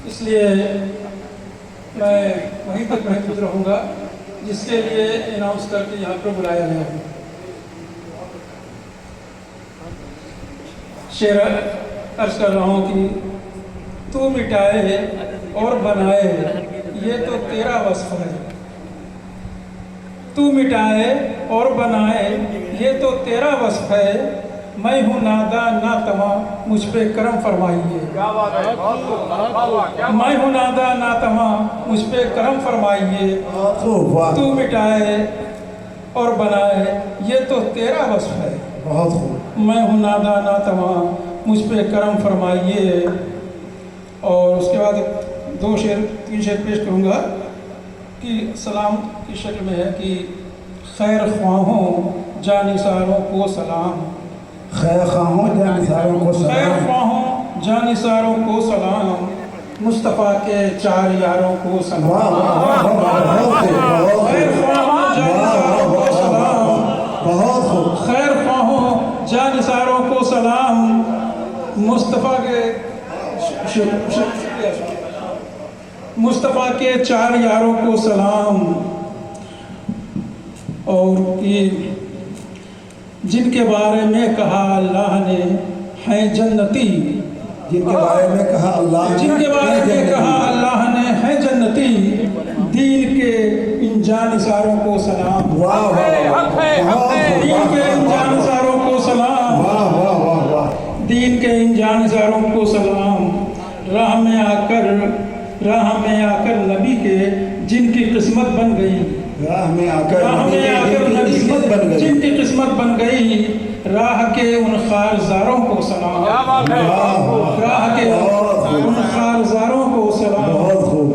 اس لیے میں وہیں تک محفوظ رہوں گا جس کے لیے اناؤنس کر کے یہاں پر بلایا گیا ہے۔ شعر عرض کر رہا ہوں کہ تو مٹائے اور بنائے یہ تو تیرا وصف ہے، تو مٹائے اور بنائے یہ تو تیرا وصف ہے، میں ہوں ناداں نہ تواں مجھ پہ کرم فرمائیے، میں ہوں ناداں نہ تواں مجھ پہ کرم فرمائیے، تو مٹائے اور بنائے یہ تو تیرا وصف ہے، میں ہوں ناداں نہ تواں مجھ پہ کرم فرمائیے۔ اور اس کے بعد تین شعر پیش کروں گا کہ سلام کی شکل میں ہے کہ خیر خواہوں جانثاروں کو سلام، خیر خواہوں جانثاروں کو خیر سلام، خواہوں جانثاروں کو سلام، مصطفیٰ کے چار یاروں کو سلام، خیر خواہوں جانثاروں کو سلام، بہت خوب، خیر خواہوں جانثاروں کو سلام، مصطفیٰ کے چار یاروں کو سلام، اور کہ جن کے بارے میں کہا اللہ نے ہیں جنتی، جن کے بارے میں کہا اللہ جن کے بارے میں کہا اللہ نے ہیں جنتی، دین کے ان جانثاروں کو سلام، واہ دین کے ان جانثاروں کو سلام، واہ واہ واہ واہ، دین کے ان جانثاروں کو سلام، راہ میں آ کر نبی کے جن کی قسمت بن گئی، راہ میں آ کر نبی قسمت بن کے گئی، جن کی قسمت بن گئی، راہ کے ان خارزاروں کو سلام، راہ کے ان خارزاروں کو سلام، بہت خوب،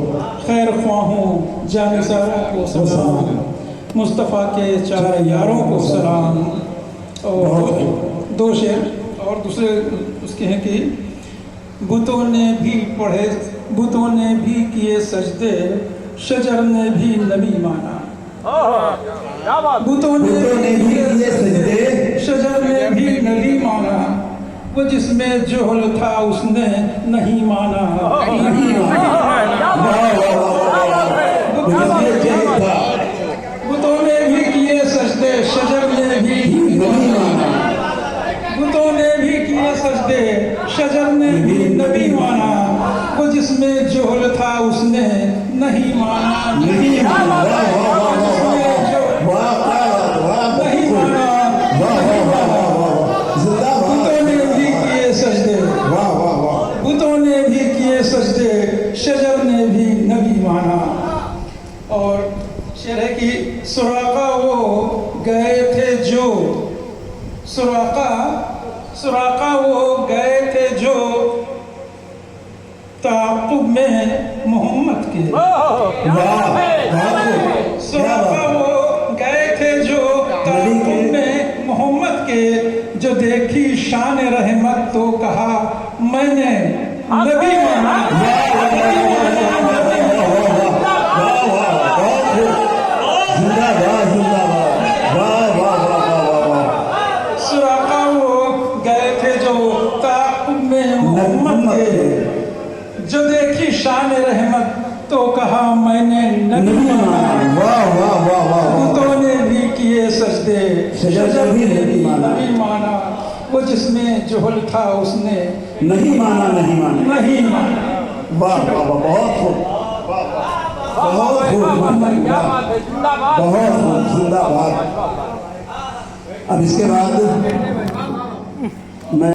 خیر خواہوں جانثاروں کو سلام، مصطفیٰ کے چار یاروں کو سلام۔ اور دو شعر اور دوسرے اس کے ہیں کہ بتوں نے بھی پڑھے، بتوں نے بھی کیے سجدے، شجر نے بھی نبی مانا، بتوں نے بھی کیے سجدے، شجر نے بھی نبی مانا، وہ جس میں جہل تھا اس نے نہیں مانا، بتوں نے بھی کیے سجدے، شجر نے بھی نبی مانا، بتوں نے بھی کیے سجدے، شجر نے بھی نبی مانا، وہ جس میں جہل تھا اس نے نہیں مانا، نہیں مانا، جس میں جہل نہیں مانا، نہیں مانا، بتوں نے بھی کیے سجدے، بتوں نے بھی کیے سجدے، شجر نے بھی نبی مانا۔ اور شعر ہے کہ سراقہ وہ گئے تھے جو، سراقہ وہ گئے تھے جو تعاقب میں محمد کے، سراقہ وہ گئے تھے جو تعاقب میں محمد کے، جو دیکھی شان رحمت تو کہا میں نے نبی مانا، سراقہ وہ گئے تھے جو تعاقب میں محمد کے، جو دیکھی شان رحمت تو کہا میں نے نبی مانا، بتوں نے بھی کیے سجدے، شجر نے بھی نبی مانا، وہ جس میں جہل تھا اس نے نہیں مانا، نہیں مانا، نہیں مانا۔ واہ واہ واہ، بہت خوب، بہت خوب، بہت خوب، زندہ باد۔ اب اس کے بعد میں